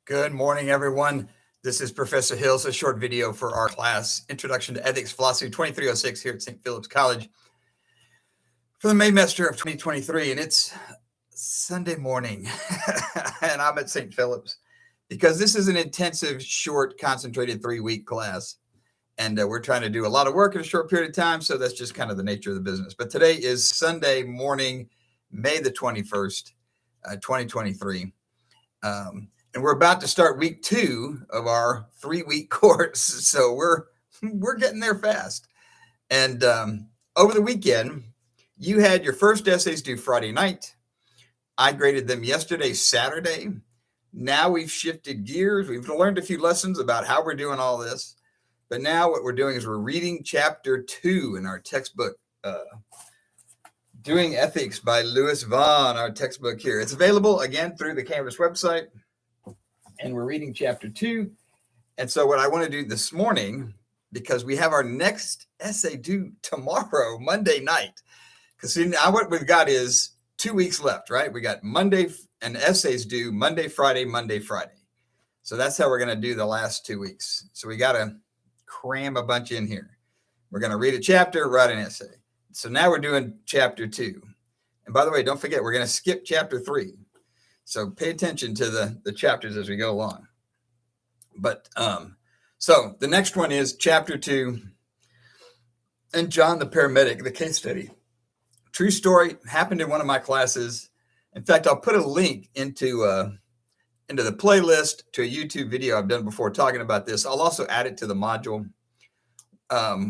Good morning, everyone. This is Professor Hill's a short video for our class, Introduction to Ethics Philosophy 2306 here at St. Philip's College for the Maymester of 2023. And it's Sunday morning, and I'm at St. Philip's because this is an intensive, short, concentrated 3-week class. And we're trying to do a lot of work in a short period of time, so that's just kind of the nature of the business. But today is Sunday morning, May the 21st, 2023. And we're about to start week 2 of our 3-week course. So we're getting there fast. And over the weekend, you had your first essays due Friday night. I graded them yesterday, Saturday. Now we've shifted gears. We've learned a few lessons about how we're doing all this. But now what we're doing is we're reading chapter 2 in our textbook, Doing Ethics by Louis Vaughn, our textbook here. It's available, again, through the Canvas website. And we're reading chapter 2. And so what I want to do this morning, because we have our next essay due tomorrow, Monday night. Because now what we've got is 2 weeks left, right? We got Monday and essays due Monday, Friday, Monday, Friday. So that's how we're going to do the last 2 weeks. So we got to cram a bunch in here. We're going to read a chapter, write an essay. So now we're doing chapter 2. And by the way, don't forget, we're going to skip chapter 3. So pay attention to the chapters as we go along. But so the next one is chapter 2, and John the Paramedic, the case study. True story, happened in one of my classes. In fact, I'll put a link into the playlist to a YouTube video I've done before talking about this. I'll also add it to the module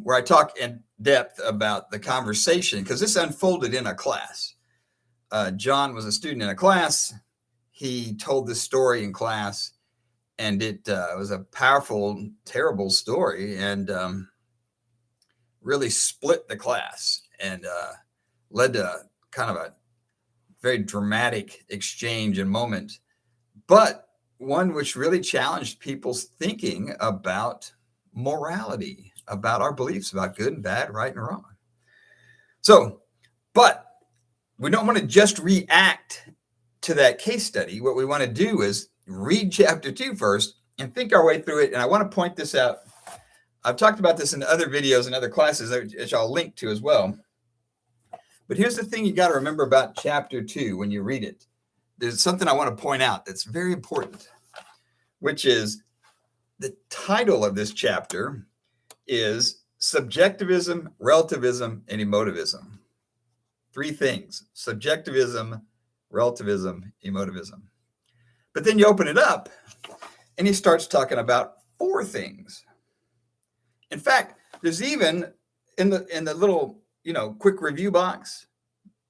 where I talk in depth about the conversation, because this unfolded in a class. John was a student in a class. He told this story in class, and it was a powerful, terrible story, and really split the class and led to kind of a very dramatic exchange and moment, but one which really challenged people's thinking about morality, about our beliefs about good and bad, right and wrong. So, but we don't want to just react to that case study. What we want to do is read chapter 2 first and think our way through it. And I want to point this out. I've talked about this in other videos and other classes, which I'll link to as well. But here's the thing you got to remember about chapter 2 when you read it. There's something I want to point out that's very important, which is the title of this chapter is Subjectivism, Relativism, and Emotivism. 3 things: subjectivism, relativism, emotivism. But then you open it up and he starts talking about 4 things. In fact, there's even in the little, quick review box,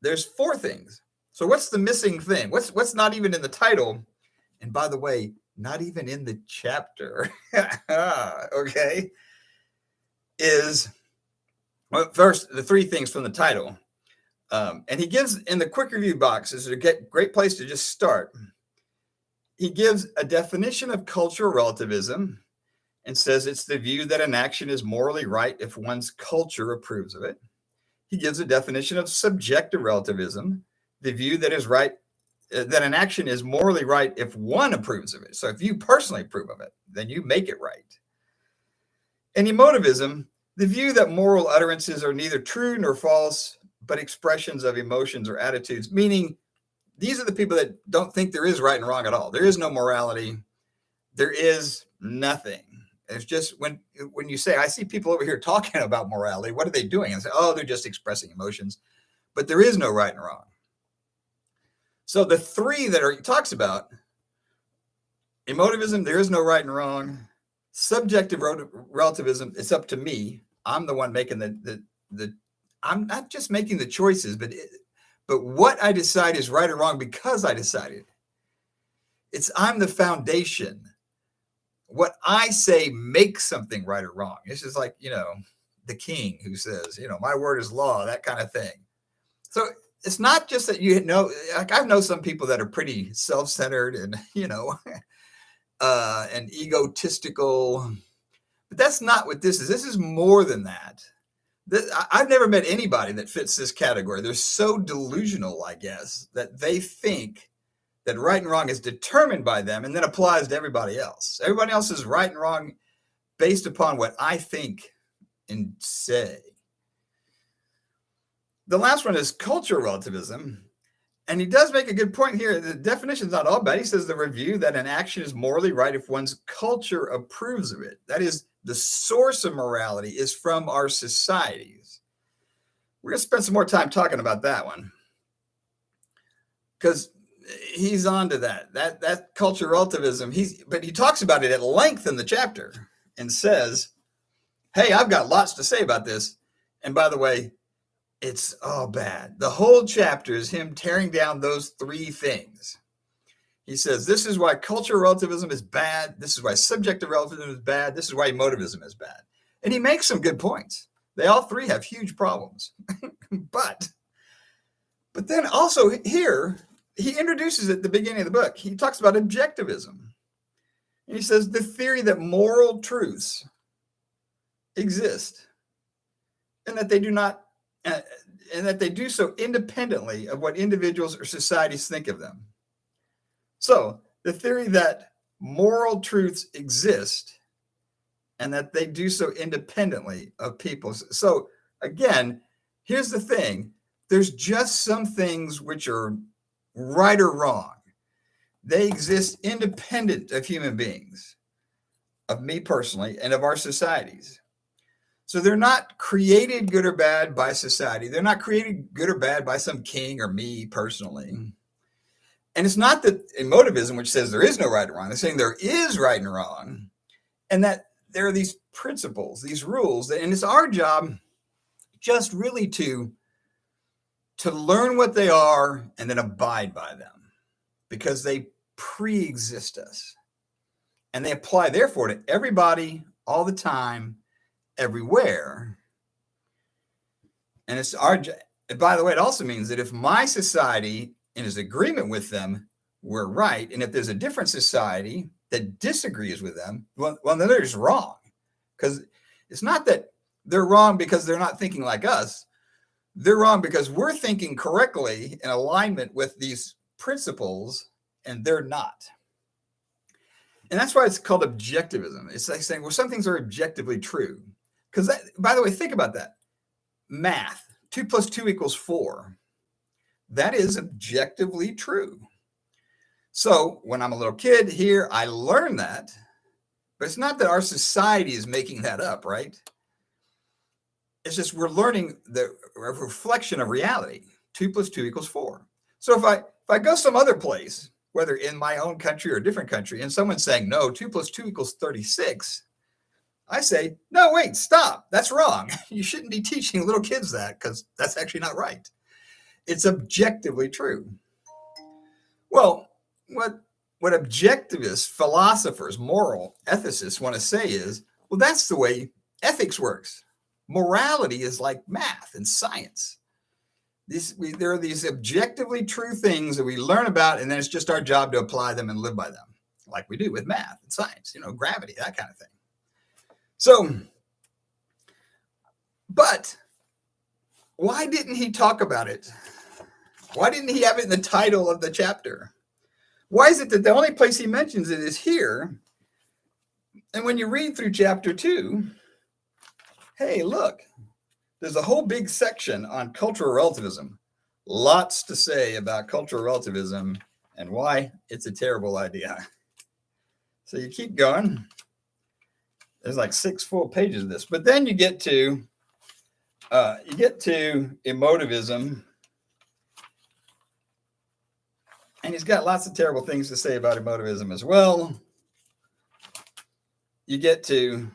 there's 4 things. So what's the missing thing? What's not even in the title? And by the way, not even in the chapter. Okay. Well, first, the 3 things from the title. And he gives, in the quick review box, is a great place to just start. He gives a definition of cultural relativism and says it's the view that an action is morally right if one's culture approves of it. He gives a definition of subjective relativism, the view that is right, that an action is morally right if one approves of it. So if you personally approve of it, then you make it right. And emotivism, the view that moral utterances are neither true nor false, but expressions of emotions or attitudes, meaning these are the people that don't think there is right and wrong at all. There is no morality. There is nothing. It's just when you say, I see people over here talking about morality, what are they doing? And say, oh, they're just expressing emotions. But there is no right and wrong. So the 3 that he talks about, emotivism, there is no right and wrong. Subjective relativism, it's up to me. I'm the one making I'm not just making the choices, but what I decide is right or wrong because I decided. I'm the foundation. What I say makes something right or wrong. This is like, the king who says, my word is law, that kind of thing. So it's not just that like I know some people that are pretty self-centered and, and egotistical, but that's not what this is. This is more than that. I've never met anybody that fits this category. They're so delusional, I guess, that they think that right and wrong is determined by them and then applies to everybody else. Everybody else is right and wrong based upon what I think and say. The last one is cultural relativism. And he does make a good point here. The definition is not all bad. He says the review that an action is morally right if one's culture approves of it. That is, the source of morality is from our societies. We're going to spend some more time talking about that one because he's on to that cultural relativism. But he talks about it at length in the chapter and says, hey, I've got lots to say about this. And by the way, it's all bad. The whole chapter is him tearing down those three things. He says, this is why cultural relativism is bad. This is why subjective relativism is bad. This is why emotivism is bad. And he makes some good points. They all three have huge problems. But then also here, he introduces at the beginning of the book, he talks about objectivism. And he says the theory that moral truths exist and that they do not and that they do so independently of what individuals or societies think of them. So the theory that moral truths exist and that they do so independently of people. So again, here's the thing. There's just some things which are right or wrong. They exist independent of human beings, of me personally, and of our societies. So they're not created good or bad by society. They're not created good or bad by some king or me personally. And it's not that emotivism, which says there is no right or wrong. They're saying there is right and wrong, and that there are these principles, these rules, and it's our job just really to learn what they are and then abide by them because they pre-exist us. And they apply, therefore, to everybody all the time, everywhere. And it's our, by the way, it also means that if my society is in agreement with them, we're right. And if there's a different society that disagrees with them, well then they're just wrong. Because it's not that they're wrong because they're not thinking like us. They're wrong because we're thinking correctly in alignment with these principles and they're not. And that's why it's called objectivism. It's like saying, well, some things are objectively true. Because, by the way, think about that. Math, 2 + 2 = 4. That is objectively true. So when I'm a little kid here, I learn that. But it's not that our society is making that up, right? It's just we're learning the reflection of reality. 2 + 2 = 4. So if I go some other place, whether in my own country or a different country, and someone's saying, no, 2 + 2 = 36, I say, no, wait, stop. That's wrong. You shouldn't be teaching little kids that because that's actually not right. It's objectively true. Well, what objectivists, philosophers, moral ethicists want to say is, well, that's the way ethics works. Morality is like math and science. There are these objectively true things that we learn about, and then it's just our job to apply them and live by them, like we do with math and science, gravity, that kind of thing. So, but why didn't he talk about it? Why didn't he have it in the title of the chapter? Why is it that the only place he mentions it is here? And when you read through chapter 2, hey, look, there's a whole big section on cultural relativism. Lots to say about cultural relativism and why it's a terrible idea. So you keep going. There's like 6 full pages of this, but then you get to emotivism, and he's got lots of terrible things to say about emotivism as well. You get to,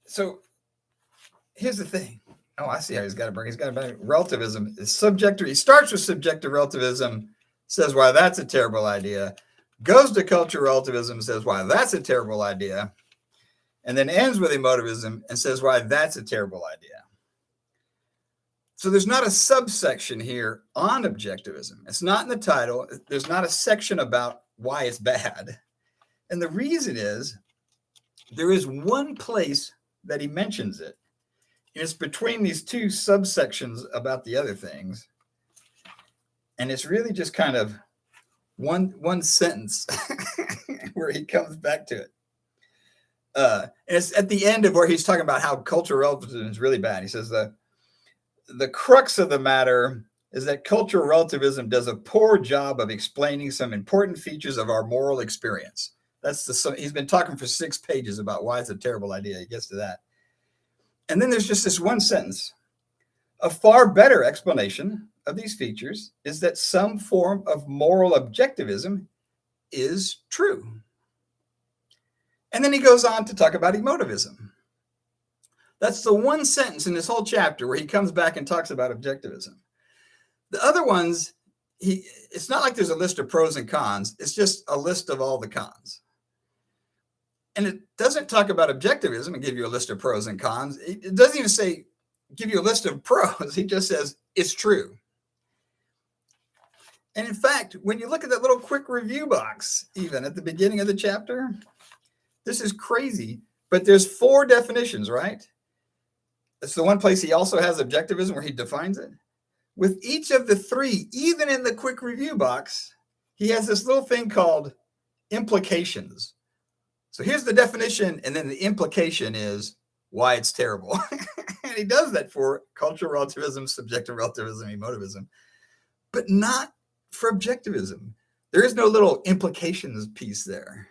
so here's the thing. Oh, I see how he's got to bring relativism is subjective. He starts with subjective relativism, says why that's a terrible idea. Goes to cultural relativism, says why that's a terrible idea, and then ends with emotivism and says why that's a terrible idea. So there's not a subsection here on objectivism. It's not in the title. There's not a section about why it's bad. And the reason is there is one place that he mentions it. And it's between these two subsections about the other things. And it's really just kind of one sentence where he comes back to it. And it's at the end of where he's talking about how cultural relativism is really bad. He says the crux of the matter is that cultural relativism does a poor job of explaining some important features of our moral experience. He's been talking for 6 pages about why it's a terrible idea. He gets to that. And then there's just this one sentence. A far better explanation of these features is that some form of moral objectivism is true. And then he goes on to talk about emotivism. That's the one sentence in this whole chapter where he comes back and talks about objectivism. The other ones, it's not like there's a list of pros and cons. It's just a list of all the cons. And it doesn't talk about objectivism and give you a list of pros and cons. It doesn't even say, give you a list of pros. He just says, it's true. And in fact, when you look at that little quick review box, even at the beginning of the chapter, this is crazy, but there's 4 definitions, right? That's the one place he also has objectivism where he defines it. With each of the 3, even in the quick review box, he has this little thing called implications. So here's the definition, and then the implication is why it's terrible. And he does that for cultural relativism, subjective relativism, emotivism, but not for objectivism. There is no little implications piece there.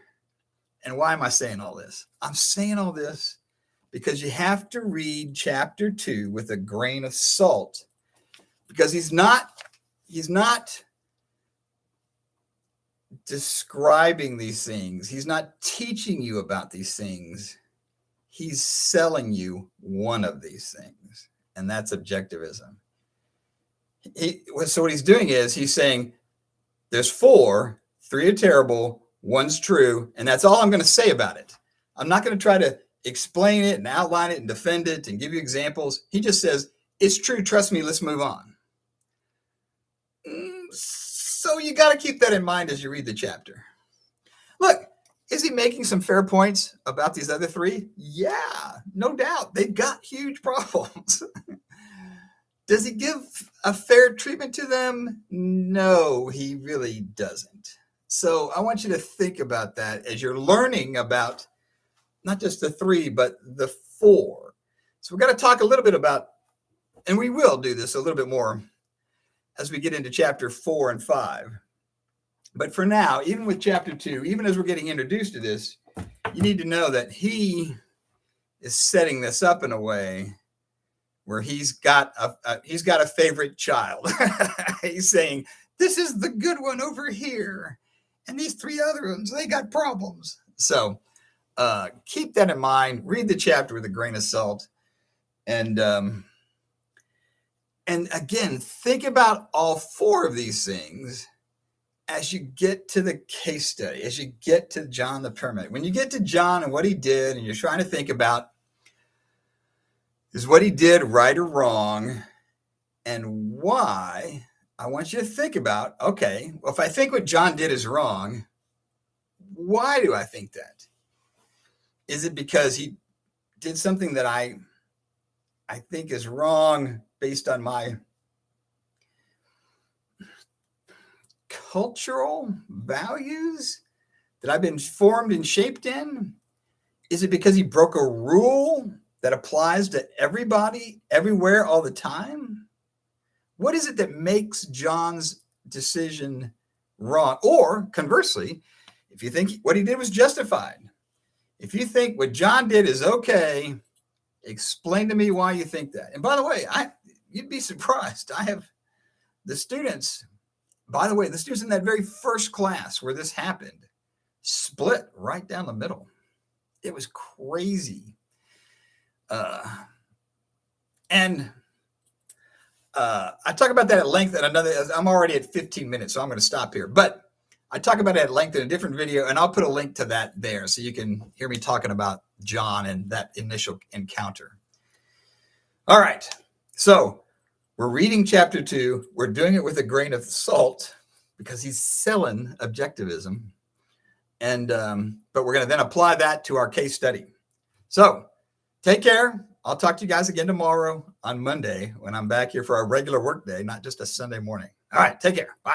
And why am I saying all this? I'm saying all this because you have to read chapter 2 with a grain of salt, because he's not describing these things. He's not teaching you about these things. He's selling you one of these things, and that's objectivism. So what he's doing is he's saying there's 4, 3 are terrible, 1's true, and that's all I'm going to say about it. I'm not going to try to explain it and outline it and defend it and give you examples. He just says, it's true, trust me, let's move on. So you got to keep that in mind as you read the chapter. Look, is he making some fair points about these other 3? Yeah, no doubt. They've got huge problems. Does he give a fair treatment to them? No, he really doesn't. So I want you to think about that as you're learning about not just the 3, but the 4. So we're going to talk a little bit about, and we will do this a little bit more as we get into chapter 4 and 5. But for now, even with chapter 2, even as we're getting introduced to this, you need to know that he is setting this up in a way where he's got a favorite child. He's saying, this is the good one over here, and these 3 other ones, they got problems. So keep that in mind. Read the chapter with a grain of salt. And again, think about all 4 of these things as you get to the case study, as you get to John the Paramedic. When you get to John and what he did, and you're trying to think about, is what he did right or wrong, and why, I want you to think about, okay, well, if I think what John did is wrong, why do I think that? Is it because he did something that I think is wrong based on my cultural values that I've been formed and shaped in? Is it because he broke a rule that applies to everybody, everywhere, all the time? What is it that makes John's decision wrong? Or conversely, if you think what he did was justified, if you think what John did is okay, explain to me why you think that. And by the way, you'd be surprised. I have the students, by the way, the students in that very first class where this happened split right down the middle. It was crazy. I talk about that at length at I'm already at 15 minutes, so I'm going to stop here. But I talk about it at length in a different video, and I'll put a link to that there so you can hear me talking about John and that initial encounter. All right. So we're reading chapter 2. We're doing it with a grain of salt because he's selling objectivism. And but we're going to then apply that to our case study. So take care. I'll talk to you guys again tomorrow on Monday when I'm back here for our regular work day, not just a Sunday morning. All right. Take care. Bye.